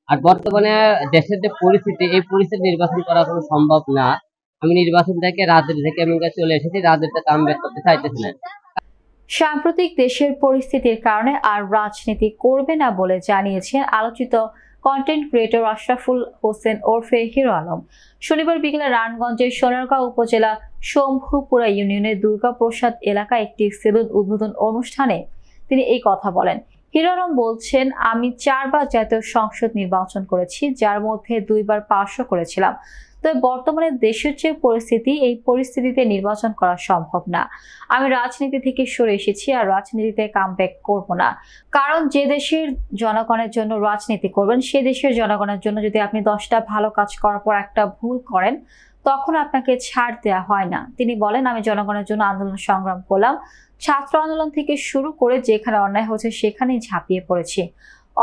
আর বর্তমানে দেশের যে পরিস্থিতি, এই পরিস্থিতি নির্বাচন করা কোনো সম্ভব না। আমি নির্বাচন থেকে রাজনীতি থেকে আমি চলে এসেছি, রাজনীতিতে কামব্যাক করতে চাইতেছি না। সাম্প্রতিক দেশের পরিস্থিতির কারণে আর রাজনীতি করবে না বলে জানিয়েছেন আলোচিত কন্টেন্ট ক্রিয়েটর আশরাফুল হোসেন ওরফে হিরো আলম। শনিবার বিকেলে নারায়ণগঞ্জের সোনারগাঁও উপজেলা শম্ভুপুরা ইউনিয়নের দুর্গাপ্রসাদ এলাকায় একটি সেলুন উদ্বোধন অনুষ্ঠানে তিনি এই কথা বলেন। হিরো আলম বলছেন, আমি 4বার জাতীয় সংসদ নির্বাচন করেছি, যার মধ্যে 2বার পাশও করেছিলাম। তবে বর্তমানে দেশের যে পরিস্থিতি, এই পরিস্থিতিতে নির্বাচন করা সম্ভব না। আমি রাজনীতি থেকে সরে এসেছি আর রাজনীতিতে কামব্যাক করব না। কারণ যে দেশের জনগণের জন্য রাজনীতি করবেন, সে দেশের জনগণের জন্য যদি আপনি 10টা ভালো কাজ করার পর একটা ভুল করেন, তখন আপনাকে ছাড় দেওয়া হয় না। তিনি বলেন, আমি জনগণের জন্য আন্দোলন সংগ্রাম করলাম, ছাত্র আন্দোলন থেকে শুরু করে যেখানে অন্যায় হচ্ছে সেখানেই ঝাঁপিয়ে পড়েছি,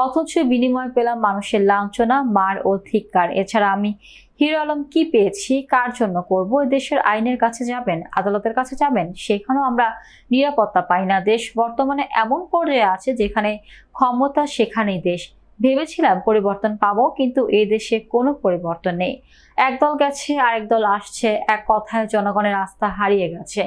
অথচ বিনিময়ে পেলাম মানুষের লাঞ্ছনা, মার ও ধিক্কার। এছাড়া আমি হিরো আলম কি পেয়েছি, কার জন্য করব? দেশের আইনের কাছে যাবেন, আদালতের কাছে যাবেন, সেখানেও আমরা নিরাপত্তা পাই না। দেশ বর্তমানে এমন পর্যায়ে আছে যেখানে ক্ষমতা সেখানেই দেশ। ভেবেছিলাম পরিবর্তন পাবো, কিন্তু এই দেশে কোনো পরিবর্তন নেই। একদল গেছে, আরেক দল আসছে, এক কথায় জনগণের আস্থা হারিয়ে গেছে।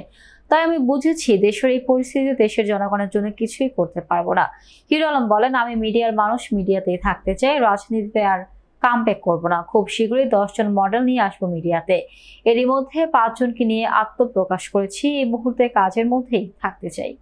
তাই আমি বুঝেছি দেশের এই পরিস্থিতিতে দেশের জনগণের জন্য কিছুই করতে পারবো না। হিরো আলম বলেন, আমি মিডিয়ার মানুষ, মিডিয়াতেই থাকতে চাই, রাজনীতিতে আর কামব্যাক করবো না। খুব শীঘ্রই 10 জন মডেল নিয়ে আসবো মিডিয়াতে। এরই মধ্যে 5 জনকে নিয়ে আত্মপ্রকাশ করেছি। এই মুহূর্তে কাজের মধ্যেই থাকতে চাই।